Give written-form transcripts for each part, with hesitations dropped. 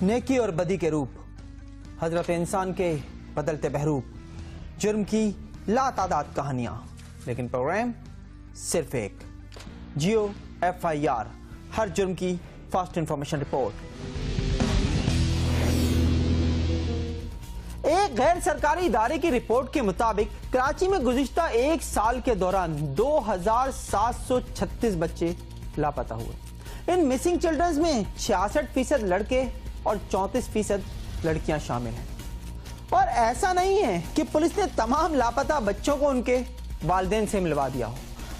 نیکی اور بدی کے روپ، حضرت انسان کے بدلتے بہروپ، جرم کی لا تعداد کہانیاں، لیکن پروگرام صرف ایک، جیو FIR، ہر جرم کی فاسٹ انفارمیشن رپورٹ۔ ایک غیر سرکاری ادارے کی رپورٹ کے مطابق کراچی میں گزشتہ ایک سال کے دوران 2736 بچے لاپتہ ہوئے۔ ان مسنگ چلڈرنز میں 66% لڑکے اور 34% لڑکیاں شامل ہیں۔ اور ایسا نہیں ہے کہ پولیس نے تمام لاپتہ بچوں کو ان کے والدین سے ملوا دیا ہو۔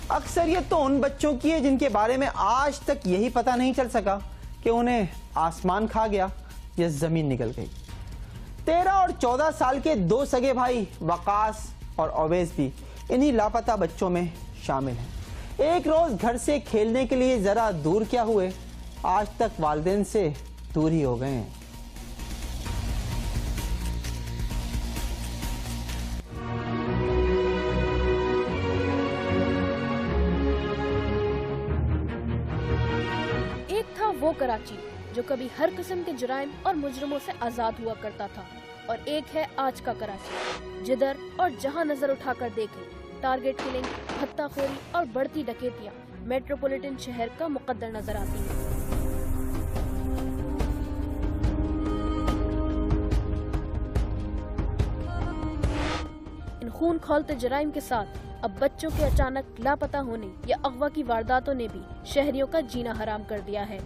اکثریت تو ان بچوں کی ہے جن کے بارے میں آج تک یہی پتہ نہیں چل سکا کہ انہیں آسمان کھا گیا یا زمین نکل گئی۔ 13 اور 14 سال کے 2 سگے بھائی وقاص اور اویس بھی انہی لاپتہ بچوں میں شامل ہیں۔ ایک روز گھر سے کھیلنے کے لیے ذرا دور کیا ہوئے، آج تک والدین سے دور ہی ہو گئے ہیں۔ ایک تھا وہ کراچی جو کبھی ہر قسم کے جرائم اور مجرموں سے آزاد ہوا کرتا تھا، اور ایک ہے آج کا کراچی، جدھر اور جہاں نظر اٹھا کر دیکھیں ٹارگٹ کلنگ، بھتہ خوری اور بڑھتی ڈکیتیاں میٹروپولیٹن شہر کا مقدر نظر آتی ہیں۔ ان خون کھولتے جرائم کے ساتھ اب بچوں کے اچانک لاپتہ ہونے یا اغوا کی وارداتوں نے بھی شہریوں کا جینا حرام کر دیا ہے،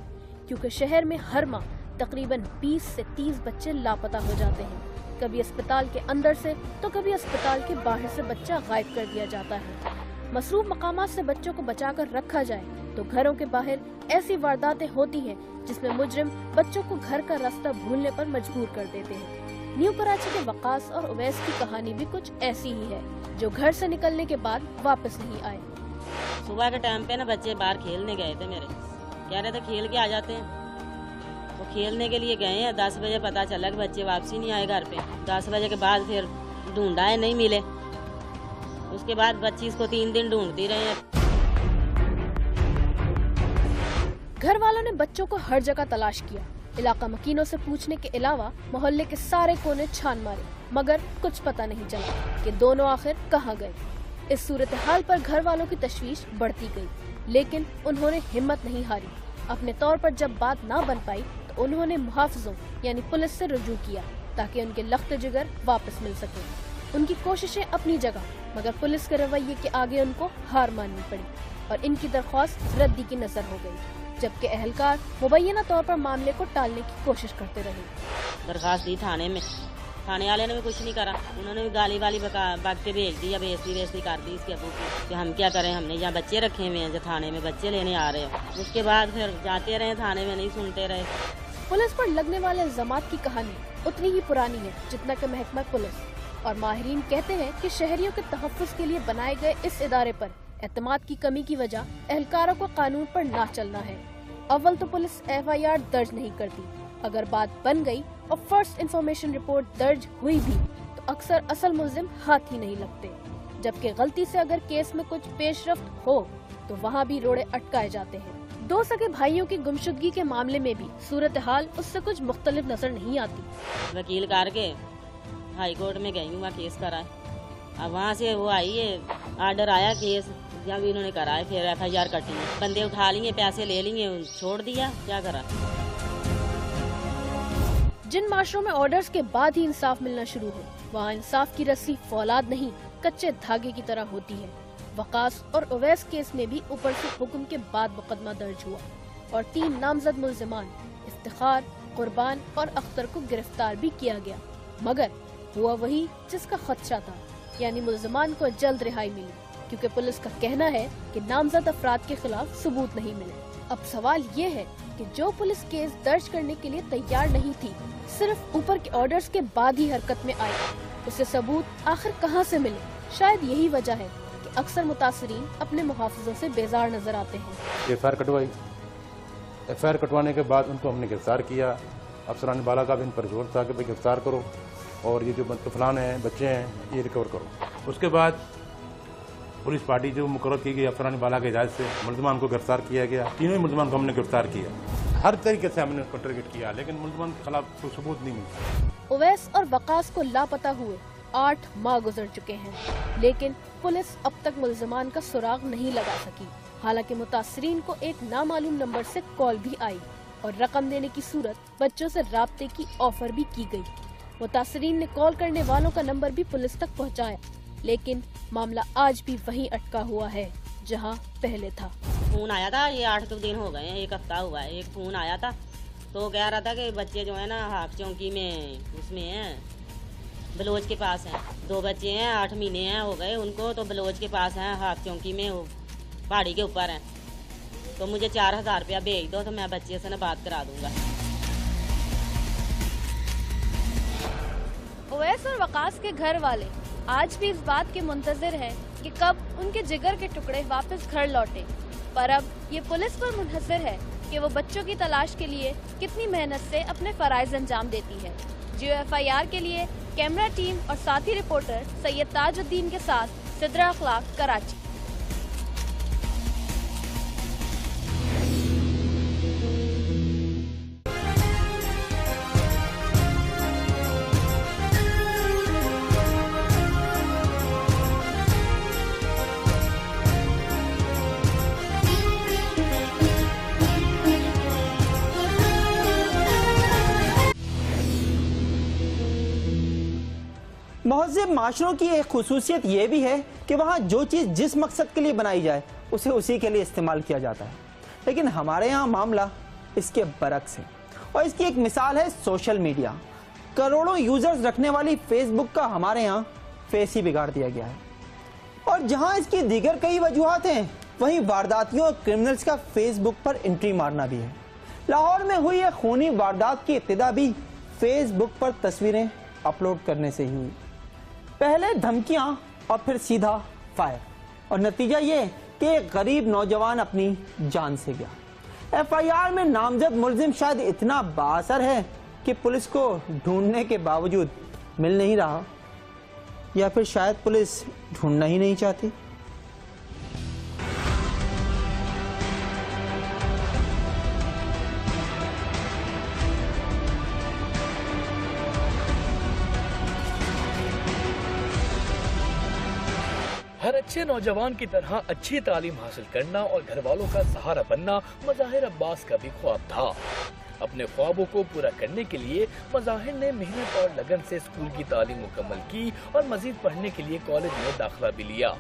کیونکہ شہر میں ہر ماہ تقریباً 20 سے 30 بچے لاپتہ ہو جاتے ہیں۔ کبھی اسپتال کے اندر سے تو کبھی اسپتال کے باہر سے بچہ غائب کر دیا جاتا ہے۔ مصروف مقامات سے بچوں کو بچا کر رکھا جائے تو گھروں کے باہر ایسی وارداتیں ہوتی ہیں جس میں مجرم بچوں کو گھر کا راستہ بھولنے پر مجبور کر دیتے ہیں۔ نیو کراچی کے وقاص اور اویس کی کہانی بھی کچھ ایسی ہی ہے، جو گھر سے نکلنے کے بعد واپس نہیں آئے۔ صبح کے ٹائم پہ نا بچے باہر کھیلنے گئے تھے، میرے کہہ رہے تھے کھیل کے آ جاتے ہیں، وہ کھیلنے کے لیے گئے ہیں۔ 10 بجے پتہ چلا کہ بچے واپسی نہیں آئے گھر پہ۔ 10 بجے کے بعد پھر ڈھونڈا ہے، نہیں ملے۔ اس کے بعد بچی اس کو 3 دن ڈھونڈتی رہے ہیں۔ گھر والوں نے بچوں کو ہر جگہ تلاش کیا، علاقہ مکینوں سے پوچھنے کے علاوہ محلے کے سارے کونے چھان مارے، مگر کچھ پتہ نہیں چلا کہ دونوں آخر کہاں گئے۔ اس صورتحال پر گھر والوں کی تشویش بڑھتی گئی، لیکن انہوں نے ہمت نہیں ہاری۔ اپنے طور پر جب بات نہ بن پائی تو انہوں نے محافظوں یعنی پولیس سے رجوع کیا تاکہ ان کے لخت جگر واپس مل سکے۔ ان کی کوششیں اپنی جگہ، مگر پولیس کے رویے کے آگے ان کو ہار ماننی پڑی اور ان کی درخواست ردی کی نظر ہو گئی، جبکہ اہلکار مبینہ طور پر معاملے کو ٹالنے کی کوشش کرتے رہے۔ درخواست دی تھانے میں، تھانے والے نے بھی کچھ نہیں کرا، انہوں نے بھی گالی والی بک کے بھیج دی، بےعزتی کر دی اس کے ابو کی کہ ہم کیا کریں، ہم نے یہاں بچے رکھے ہوئے ہیں جو تھانے میں بچے لینے آ رہے ہیں۔ اس کے بعد پھر جاتے رہے تھانے میں، نہیں سنتے رہے۔ پولیس پر لگنے والے الزامات کی کہانی اتنی ہی پرانی ہے جتنا کہ محکمہ پولیس، اور ماہرین کہتے ہیں کہ شہریوں کے تحفظ کے لیے بنائے گئے اس ادارے پر اعتماد کی کمی کی وجہ اہلکاروں کو قانون پر نہ چلنا ہے۔ اول تو پولیس FIR درج نہیں کرتی، اگر بات بن گئی اور فرسٹ انفارمیشن رپورٹ درج ہوئی بھی تو اکثر اصل ملزم ہاتھ ہی نہیں لگتے، جبکہ غلطی سے اگر کیس میں کچھ پیش رفت ہو تو وہاں بھی روڑے اٹکائے جاتے ہیں۔ 2 سگے بھائیوں کی گمشدگی کے معاملے میں بھی صورتحال اس سے کچھ مختلف نظر نہیں آتی۔ وکیل کر کے ہائی کورٹ میں گئی ہوں، وہاں کیس کرا ہے، اب وہاں سے وہ آئی ہے، آرڈر آیا کیس جب انہوں نے کرا ہے، پھر FIR کٹی ہے، بندے اٹھا لیے، پیسے لے لیے، چھوڑ دیا، کیا کرا۔ جن معاشروں میں آرڈرز کے بعد ہی انصاف ملنا شروع ہو، وہاں انصاف کی رسی فولاد نہیں کچے دھاگے کی طرح ہوتی ہے۔ وقاص اور اویس کیس میں بھی اوپر سے حکم کے بعد مقدمہ درج ہوا اور 3 نامزد ملزمان افتخار، قربان اور اختر کو گرفتار بھی کیا گیا، مگر ہوا وہی جس کا خدشہ تھا، یعنی ملزمان کو جلد رہائی ملی، کیونکہ پولیس کا کہنا ہے کہ نامزد افراد کے خلاف ثبوت نہیں ملے۔ اب سوال یہ ہے کہ جو پولیس کیس درج کرنے کے لیے تیار نہیں تھی، صرف اوپر کے آرڈرز کے بعد ہی حرکت میں آئی، اسے ثبوت آخر کہاں سے ملے؟ شاید یہی وجہ ہے کہ اکثر متاثرین اپنے محافظوں سے بیزار نظر آتے ہیں۔ FIR کٹوائی، FIR کٹوانے کے بعد ان کو ہم نے گرفتار کیا۔ افسران بالا کا بھی ان پر زور تھا کہ بھائی گرفتار کرو اور یہ جو طفلان ہیں، بچے ہیں، یہ ریکور کرو۔ اس کے بعد پولیس پارٹی جو مقرر کی گئی افسران بالا کی اجازت سے ملزمان کو گرفتار کیا گیا، تینوں ہی ملزمان کو ہم نے گرفتار کیا۔ हर तरीके से हमने उसको टारगेट किया, लेकिन मुलजमान के खिलाफ कोई सबूत नहीं मिलता। उवैस और वकास को लापता हुए 8 माह गुजर चुके हैं, लेकिन पुलिस अब तक मुलजमान का सुराग नहीं लगा सकी। हालांकि मुतासरीन को एक नामालूम नंबर से कॉल भी आई और रकम देने की सूरत बच्चों से राब्ते की ऑफर भी की गई। मुतासरीन ने कॉल करने वालों का नंबर भी पुलिस तक पहुंचाया, लेकिन मामला आज भी वहीं अटका हुआ है जहां पहले था। फोन आया था, ये 8 दिन हो गए हैं, 1 हफ्ता हुआ है। एक फोन आया था तो कह रहा था कि बच्चे जो है ना हाक चौकी में उसमें हैं, बलोच के पास हैं। 2 बच्चे हैं, 8 महीने हैं हो गए उनको, तो बलोच के पास हैं, हाक चौकी में, वो पहाड़ी के ऊपर हैं। तो मुझे 4000 रुपया भेज दो तो मैं बच्चे से ना बात करा दूंगा। उवैस और वकास के घर वाले आज भी इस बात के मुंतजर हैं कि कब उनके जिगर के टुकड़े वापस घर लौटे, पर अब ये पुलिस पर मुनहसर है कि वो बच्चों की तलाश के लिए कितनी मेहनत से अपने फराइज अंजाम देती है। जियो FIR के लिए कैमरा टीम और साथी रिपोर्टर सैयद ताजुद्दीन के साथ सिद्रा अखलाक, कराची। महज़ब माशरों की एक खुसूसियत ये भी है कि वहाँ जो चीज़ जिस मकसद के लिए बनाई जाए उसे उसी के लिए इस्तेमाल किया जाता है, लेकिन हमारे यहाँ मामला इसके बरक्स है। और इसकी एक मिसाल है सोशल मीडिया। करोड़ों यूजर्स रखने वाली फेसबुक का हमारे यहाँ फेस ही बिगाड़ दिया गया है। और जहाँ इसकी दीगर कई वजूहात हैं, वहीं वारदातियों और क्रिमिनल्स का फेसबुक पर एंट्री मारना भी है। लाहौर में हुई एक खूनी वारदात की इब्तिदा भी फेसबुक पर तस्वीरें अपलोड करने से ही हुई। पहले धमकियां और फिर सीधा फायर, और नतीजा ये कि एक गरीब नौजवान अपनी जान से गया। FIR में नामजद मुलजिम शायद इतना बाअसर है कि पुलिस को ढूंढने के बावजूद मिल नहीं रहा, या फिर शायद पुलिस ढूंढना ही नहीं चाहती। हर अच्छे नौजवान की तरह अच्छी तालीम हासिल करना और घर वालों का सहारा बनना मज़ाहिर अब्बास का भी ख्वाब था। अपने ख्वाबों को पूरा करने के लिए मज़ाहिर ने मेहनत और लगन से स्कूल की तालीम मुकम्मल की और मजीद पढ़ने के लिए कॉलेज में दाखिला भी लिया,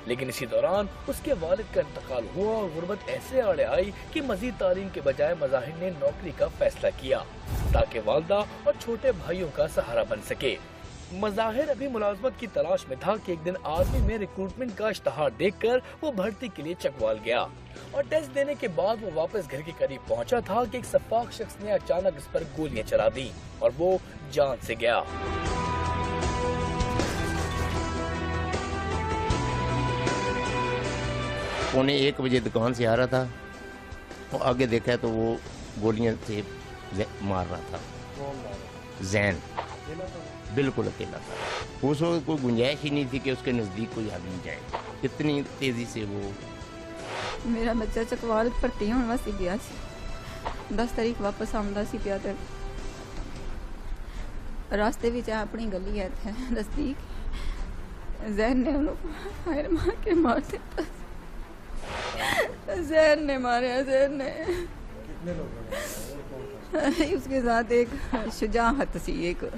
लेकिन इसी दौरान उसके वालिद का इंतकाल हुआ और गुर्बत ऐसे आड़े आई कि मजीद तालीम के बजाय मज़ाहिर ने नौकरी का फैसला किया ताकि वालदा और छोटे भाइयों का सहारा बन सके। मज़ाहिर अभी मुलाजमत की तलाश में था कि एक दिन आर्मी में रिक्रूटमेंट का इश्तहार देखकर वो भर्ती के लिए चकवाल गया और टेस्ट देने के बाद वो वापस घर के करीब पहुंचा था कि एक सफाक शख्स ने अचानक इस पर गोलियां चला दी और वो जान से गया। पौने 1 बजे दुकान से आ रहा था, तो आगे देखा तो वो गोलियां से मार रहा था। जैन बिल्कुल अकेला था। उस वक्त कोई गुंजाइश ही नहीं थी कि उसके नज़दीक कोई आदमी जाए। कितनी तेज़ी से वो मेरा बच्चा चकवाल भर्ती होने वास्ते गया सी। 10 तारीख वापस आंदा सी पिया ते रास्ते विच अपनी गली है थे नज़दीक जैन ने उन्हें फायर मार के मार दिता। जैन ने मारा। जैन ने कितने लोग उसके साथ एक शुजाअत सी। एक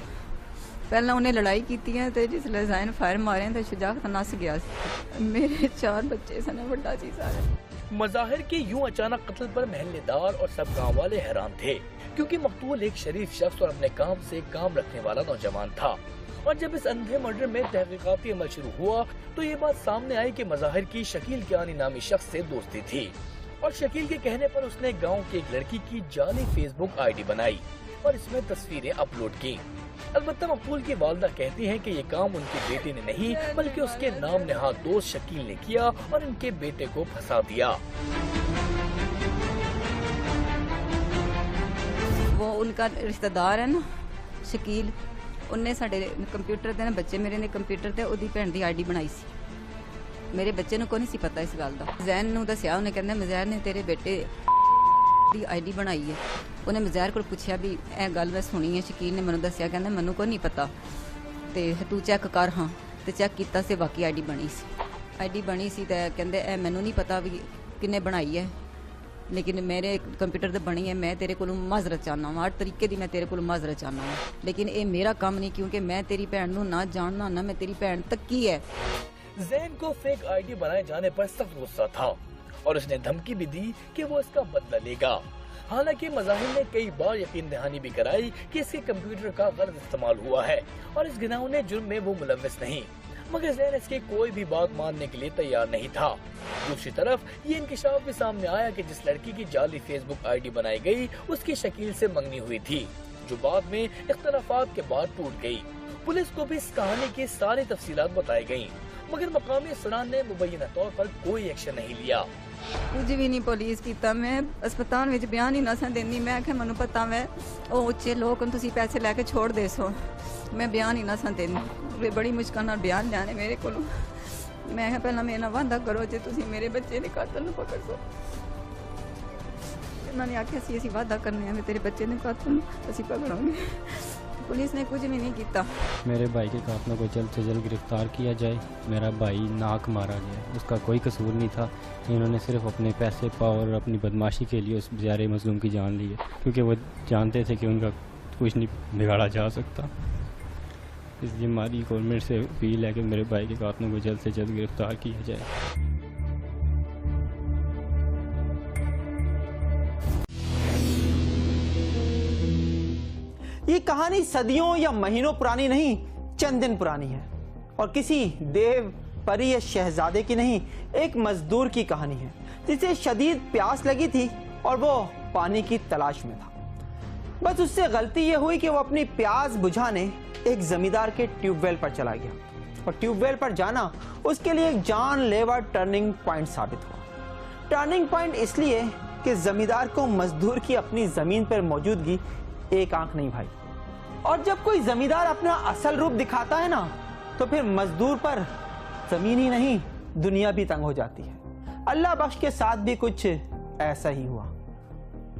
पहला उन्हें लड़ाई की है, जिसले जैन फायर मारे तो शुजाअत नस गया। मेरे 4 बच्चे सन, बड़ा सी सारे। मज़ाहिर के यूं अचानक कत्ल पर महल्लेदार और सब गांव वाले हैरान थे, क्योंकि मकतूल एक शरीफ शख्स और अपने काम से काम रखने वाला नौजवान था। और जब इस अंधे मर्डर में तहकीकाती अमल शुरू हुआ तो ये बात सामने आई कि मज़ाहिर की शकील कियानी नामी शख्स से दोस्ती थी और शकील के कहने पर उसने गाँव की एक लड़की की जाली फेसबुक ID बनाई और इसमें तस्वीरें अपलोड की। अलबत्ता मकबूल की वालदा कहती हैं कि ये काम उनके बेटे ने नहीं बल्कि उसके नाम नहाद दोस्त शकील ने किया और इनके बेटे को फंसा दिया। वो उनका रिश्तेदार है ना शकील, उन्हें साडे कंप्यूटर ते ना बच्चे मेरे ने कंप्यूटर ते ओदी भैन दी ID बनाई सी। मेरे बच्चे नूं कोई नहीं सी पता इस गल दा। जैन नूं दस्सिया, उन्हें कहंदे मज़ैन ने तेरे बेटे ਦੀ ਆਈਡੀ ਬਣਾਈ ਹੈ। ਉਹਨੇ ਮਜ਼ਹਿਰ ਕੋਲ ਪੁੱਛਿਆ ਵੀ ਇਹ ਗੱਲ ਮੈਂ ਸੁਣੀ ਹੈ, ਸ਼ਕੀਲ ਨੇ ਮੈਨੂੰ ਦੱਸਿਆ, ਕਹਿੰਦਾ ਮੈਨੂੰ ਕੋਈ ਨਹੀਂ ਪਤਾ ਤੇ ਤੂੰ ਚੈੱਕ ਕਰ। ਹਾਂ ਤੇ ਚੈੱਕ ਕੀਤਾ ਸੀ, ਬਾਕੀ ਆਈਡੀ ਬਣੀ ਸੀ। ਆਈਡੀ ਬਣੀ ਸੀ ਤੇ ਕਹਿੰਦੇ ਇਹ ਮੈਨੂੰ ਨਹੀਂ ਪਤਾ ਵੀ ਕਿੰਨੇ ਬਣਾਈ ਹੈ, लेकिन मेरे कंप्यूटर ते बनी है। मैं तेरे को माजरत चाहना हूँ, हर तरीके की मैं तेरे को माजरत चाहना हूँ, लेकिन ये मेरा काम नहीं, क्योंकि मैं तेरी भैन नूं ना जानना ना मैं तेरी भैन तक की है। ज़ैन को फेक आईडी बनाए जाने पर सख्त गुस्सा था और उसने धमकी भी दी कि वो इसका बदला लेगा। हालांकि मज़ाहिर ने कई बार यकीन दहानी भी कराई कि इसके कंप्यूटर का गलत इस्तेमाल हुआ है और इस घिनौने जुर्म में वो मुलव्विस नहीं, मगर ज़ैन इसकी कोई भी बात मानने के लिए तैयार नहीं था। दूसरी तरफ ये इंकिशाफ भी सामने आया कि जिस लड़की की जाली फेसबुक आईडी बनाई गई उसकी शकील से मंगनी हुई थी, जो बाद में इख्तलाफात के बाद टूट गई। पुलिस को भी इस कहानी की सारी तफसीलात बताई गयी, मगर मकामी अफसरान ने मुबैना तौर पर कोई एक्शन नहीं लिया। कुछ भी नहीं पुलिस कीता। मैं अस्पताल में बयान ही ना सा देनी। मैं आख्या मैनू पता मैं ओ उच्चे लोग तुसी पैसे लैके छोड़ दे सो, मैं बयान ही ना सा देनी। बड़ी मुश्किल नाल बयान लियाने मेरे को। मैं पहला मेरे नाल वादा करो जे तुसी मेरे बच्चे दे कातल नूं पकड़ सो। उन्होंने आख्या सी असीं वादा करने आ तेरे बच्चे दे कातल नूं असीं पकड़ांगे। पुलिस ने कुछ भी नहीं किया। मेरे भाई के कातलों को जल्द से जल्द गिरफ्तार किया जाए। मेरा भाई नाक मारा गया, उसका कोई कसूर नहीं था। इन्होंने सिर्फ अपने पैसे पावर और अपनी बदमाशी के लिए उस बेचारे मजलूम की जान ली है, क्योंकि वो जानते थे कि उनका कुछ नहीं बिगाड़ा जा सकता। इसलिए हमारी गवर्नमेंट से अपील है कि मेरे भाई के कातलों को जल्द से जल्द गिरफ्तार किया जाए। ये कहानी सदियों या महीनों पुरानी नहीं, चंद दिन पुरानी है और किसी देव परी या शहजादे की नहीं, एक मजदूर की कहानी है जिसे शदीद प्यास लगी थी और वो पानी की तलाश में था। बस उससे गलती ये हुई कि वो अपनी प्यास बुझाने एक जमींदार के ट्यूबवेल पर चला गया और ट्यूबवेल पर जाना उसके लिए एक जानलेवा टर्निंग पॉइंट साबित हुआ। टर्निंग पॉइंट इसलिए कि जमींदार को मजदूर की अपनी जमीन पर मौजूदगी एक आंख नहीं भाई, और जब कोई जमींदार अपना असल रूप दिखाता है ना, तो फिर मजदूर पर जमीन ही नहीं दुनिया भी तंग हो जाती है। अल्लाह बख्श के साथ भी कुछ ऐसा ही हुआ।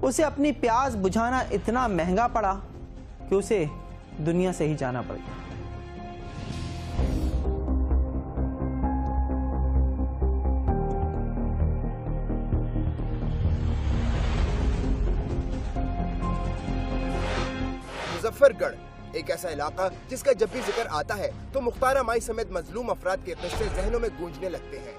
उसे अपनी प्यास बुझाना इतना महंगा पड़ा कि उसे दुनिया से ही जाना पड़ गया। मुजफ्फरगढ़ एक ऐसा इलाका जिसका जब भी जिक्र आता है तो मुख्तारा माई समेत मजलूम अफराद के किस्से जहनों में गूंजने लगते हैं।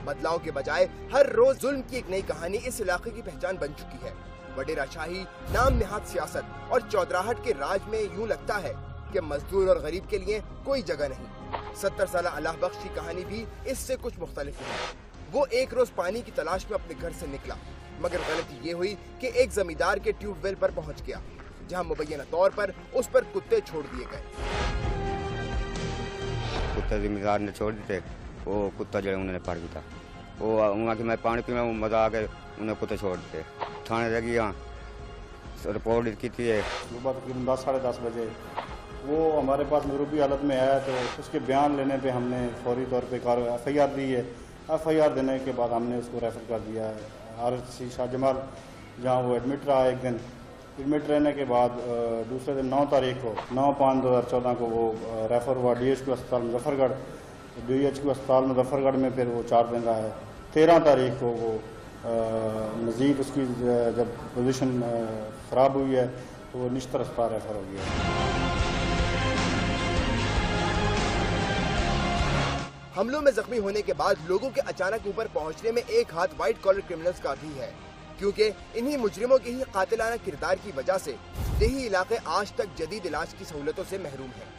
बदलाव के बजाय हर रोज जुल्म की एक नई कहानी इस इलाके की पहचान बन चुकी है। वडेरा शाही, नाम निहाद सियासत और चौधराहट के राज में यूं लगता है कि मजदूर और गरीब के लिए कोई जगह नहीं। 70 साल अल्लाह बख्श की कहानी भी इससे कुछ मुख्तलिफ है। वो एक रोज पानी की तलाश में अपने घर से निकला, मगर गलती ये हुई कि एक जमींदार के ट्यूबवेल पर पहुंच गया, जहां मुबैना तौर पर उस पर कुत्ते छोड़ दिए गए। कुत्ते जमींदार ने छोड़ दिए, वो कुत्ता जो उन्होंने पड़ गया, वो वहाँ कि मैं पानी पीना मजा आ गए, उन्हें कुत्ते छोड़ दिए। थाने लगी यहाँ रिपोर्ट की थी। सुबह तकरीबन 10 साढ़े 10 बजे वो हमारे पास मरूबी हालत में आया, तो उसके बयान लेने पे हमने फौरी तौर पे FIR दी है। FIR देने के बाद हमने उसको रेफर कर दिया है RC शाह जमाल, जहाँ वो एडमिट रहा। एक दिन एडमिट रहने के बाद दूसरे दिन 9 तारीख को 9/5/2014 को वो रेफर हुआ DHQ अस्पताल मुजफ्फरगढ़। DHQ अस्पताल मुजफ्फरगढ़ में फिर वो 4 दिन रहा है। 13 तारीख को वो मज़ीद उसकी जब पोजीशन ख़राब हुई है तो वो निश्तर अस्पताल रेफर हो गया। हमलों में जख्मी होने के बाद लोगों के अचानक ऊपर पहुंचने में एक हाथ व्हाइट कॉलर क्रिमिनल्स का भी है, क्योंकि इन्हीं मुजरिमों के ही कातिलाना किरदार की वजह से देही इलाके आज तक जदीद इलाज की सहूलतों से महरूम हैं।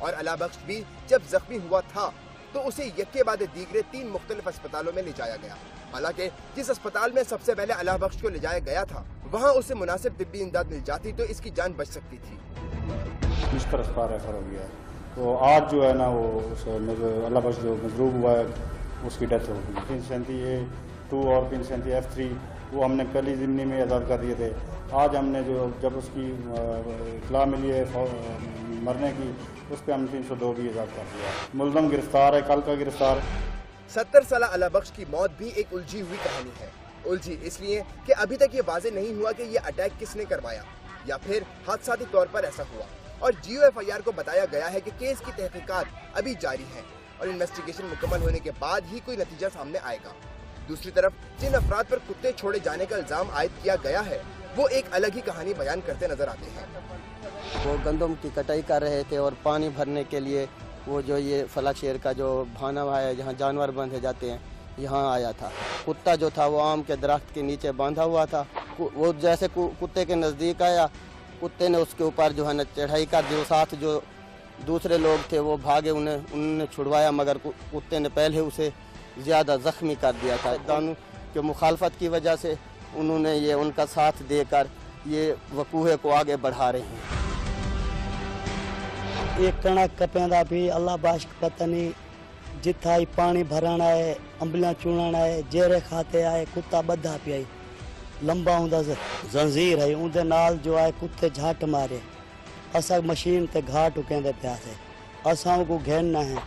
और अला बख्श भी जब जख्मी हुआ था तो उसे यक्के बाद दीगरे 3 मुख्तलिफ अस्पतालों में ले जाया गया। हालांकि जिस अस्पताल में सबसे पहले अला बख्श को ले जाया गया था, वहाँ उसे मुनासिब तिब्बी इमदाद मिल जाती तो इसकी जान बच सकती थी। निश्तर अस्पताल रेफर हो गया। तो आज जो है ना वो अल्लाह बख्श जो मजरूब हुआ है उसकी डेथ हो गई। 337A2 और 337F3 वो हमने कल ही ज़िम्नी में आज़ाद कर दिए थे। आज हमने जो जब उसकी इत्तला मिली है मरने की, उस पर हमने 302 भी आज़ाद कर दिया। मुल्ज़म गिरफ्तार है, कल का गिरफ्तार। 70 साल अला बख्श की मौत भी एक उलझी हुई कहानी है। उलझी इसलिए कि अभी तक ये वाज़ेह नहीं हुआ कि ये अटैक किसने करवाया या फिर हादसाती तौर पर ऐसा हुआ। और GOFIR को बताया गया है कि केस की तहकीकात अभी जारी है और इन्वेस्टिगेशन मुकम्मल होने के बाद ही कोई नतीजा सामने आएगा। दूसरी तरफ जिन अफराद पर कुत्ते छोड़े जाने का इल्जाम आयद किया गया है वो एक अलग ही कहानी बयान करते नजर आते हैं। वो गंदम की कटाई कर रहे थे और पानी भरने के लिए वो जो ये फलक शेर का जो भाना हुआ है जहाँ जानवर बांधे जाते हैं यहाँ आया था। कुत्ता जो था वो आम के दरख्त के नीचे बांधा हुआ था। वो जैसे कुत्ते के नज़दीक आया, कुत्ते ने उसके ऊपर जो है न चढ़ाई कर दी। साथ जो दूसरे लोग थे वो भागे, उन्होंने छुड़वाया मगर कुत्ते ने पहले उसे ज़्यादा ज़ख्मी कर दिया था। कानून के मुखालफत की वजह से उन्होंने ये उनका साथ देकर ये वकूहे को आगे बढ़ा रहे हैं। एक कणक कपेंदा भी अल्लाह बाश पता नहीं जिथा ही पानी भरण आए, अंबलियां चूणण आए, जेरे खाते आए, कुत्ता बधा पिया लंबा हुंदा जंजीर है उनके नाल जो आए कुत्ते झाट मारे। असा मशीन ते घाट उकेंदे पिया थे, असां को घेरना है।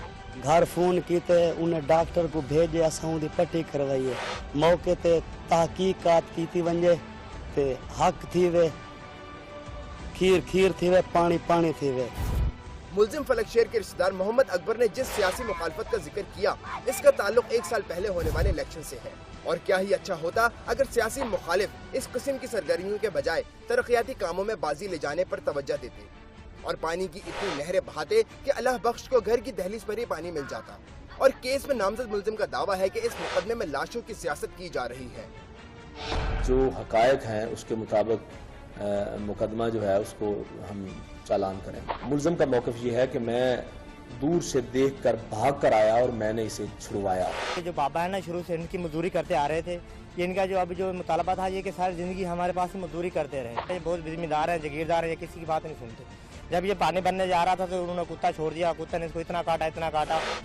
घर फोन कीते उन्हें डॉक्टर को भेजे, असां उनकी पट्टी करवाइए। मौके ते तहकीकात की वञे ते हक थी वे, खीर खीर थी वे, पानी पानी थी वे। मुलजिम फलक शेर के रिश्तेदार मोहम्मद अकबर ने जिस सियासी मुखालफत का जिक्र किया इसका ताल्लुक 1 साल पहले होने वाले इलेक्शन से है। और क्या ही अच्छा होता अगर सियासी मुखालिफ इस किस्म की सरगर्मियों के बजाय तरक्याती कामों में बाजी ले जाने पर तवज्जो देते और पानी की इतनी नहरें बहाते कि अल्लाह बख्श को घर की दहलीज पर ही पानी मिल जाता। और केस में नामजद मुलजिम का दावा है कि इस मुकदमे में लाशों की सियासत की जा रही है। जो हकायक हैं उसके मुताबिक मुकदमा जो है उसको हम चालान करें। मुलजिम का मौक़िफ़ ये है कि मैं दूर से देखकर भाग कर आया और मैंने इसे छुड़वाया। जो बाबा है ना शुरू से इनकी मजदूरी करते आ रहे थे, ये इनका जो अभी जो मुतालबा था ये कि सारी ज़िंदगी हमारे पास ही मजदूरी करते रहे। ये बहुत जिम्मेदार हैं, जागीरदार हैं, ये किसी की बात नहीं सुनते। जब ये पानी बनने जा रहा था तो उन्होंने कुत्ता छोड़ दिया। कुत्ते ने इसको इतना काटा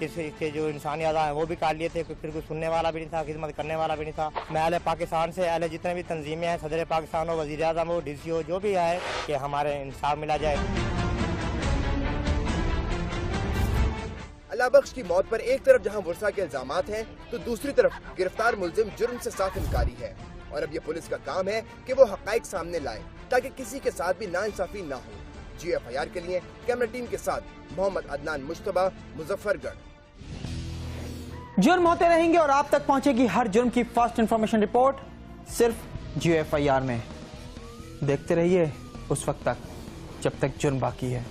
इसके जो इंसानी अज़ा हैं वो भी काट लिए थे। फिर कोई सुनने वाला भी नहीं था, खिदमत करने वाला भी नहीं था। मैं अहले पाकिस्तान से अहले जितने भी तंजीमें हैं, सदर पाकिस्तान हो, वज़ीर आज़म हो, DC हो, जो भी है कि हमारे इंसाफ मिला जाए। अल्लाह बख्श की मौत पर एक तरफ जहां वर्षा के इल्जामात हैं तो दूसरी तरफ गिरफ्तार मुलजिम जुर्म से साफ इनकारी है। और अब ये पुलिस का काम है कि वो हक़ाइक़ सामने लाए ताकि किसी के साथ भी नाइंसाफी ना हो। GFIR के लिए कैमरा टीम के साथ मोहम्मद अदनान मुश्तबा, मुजफ्फरगढ़। जुर्म होते रहेंगे और आप तक पहुंचेगी हर जुर्म की फास्ट इंफॉर्मेशन रिपोर्ट सिर्फ GFIR में। देखते रहिए उस वक्त तक जब तक जुर्म बाकी है।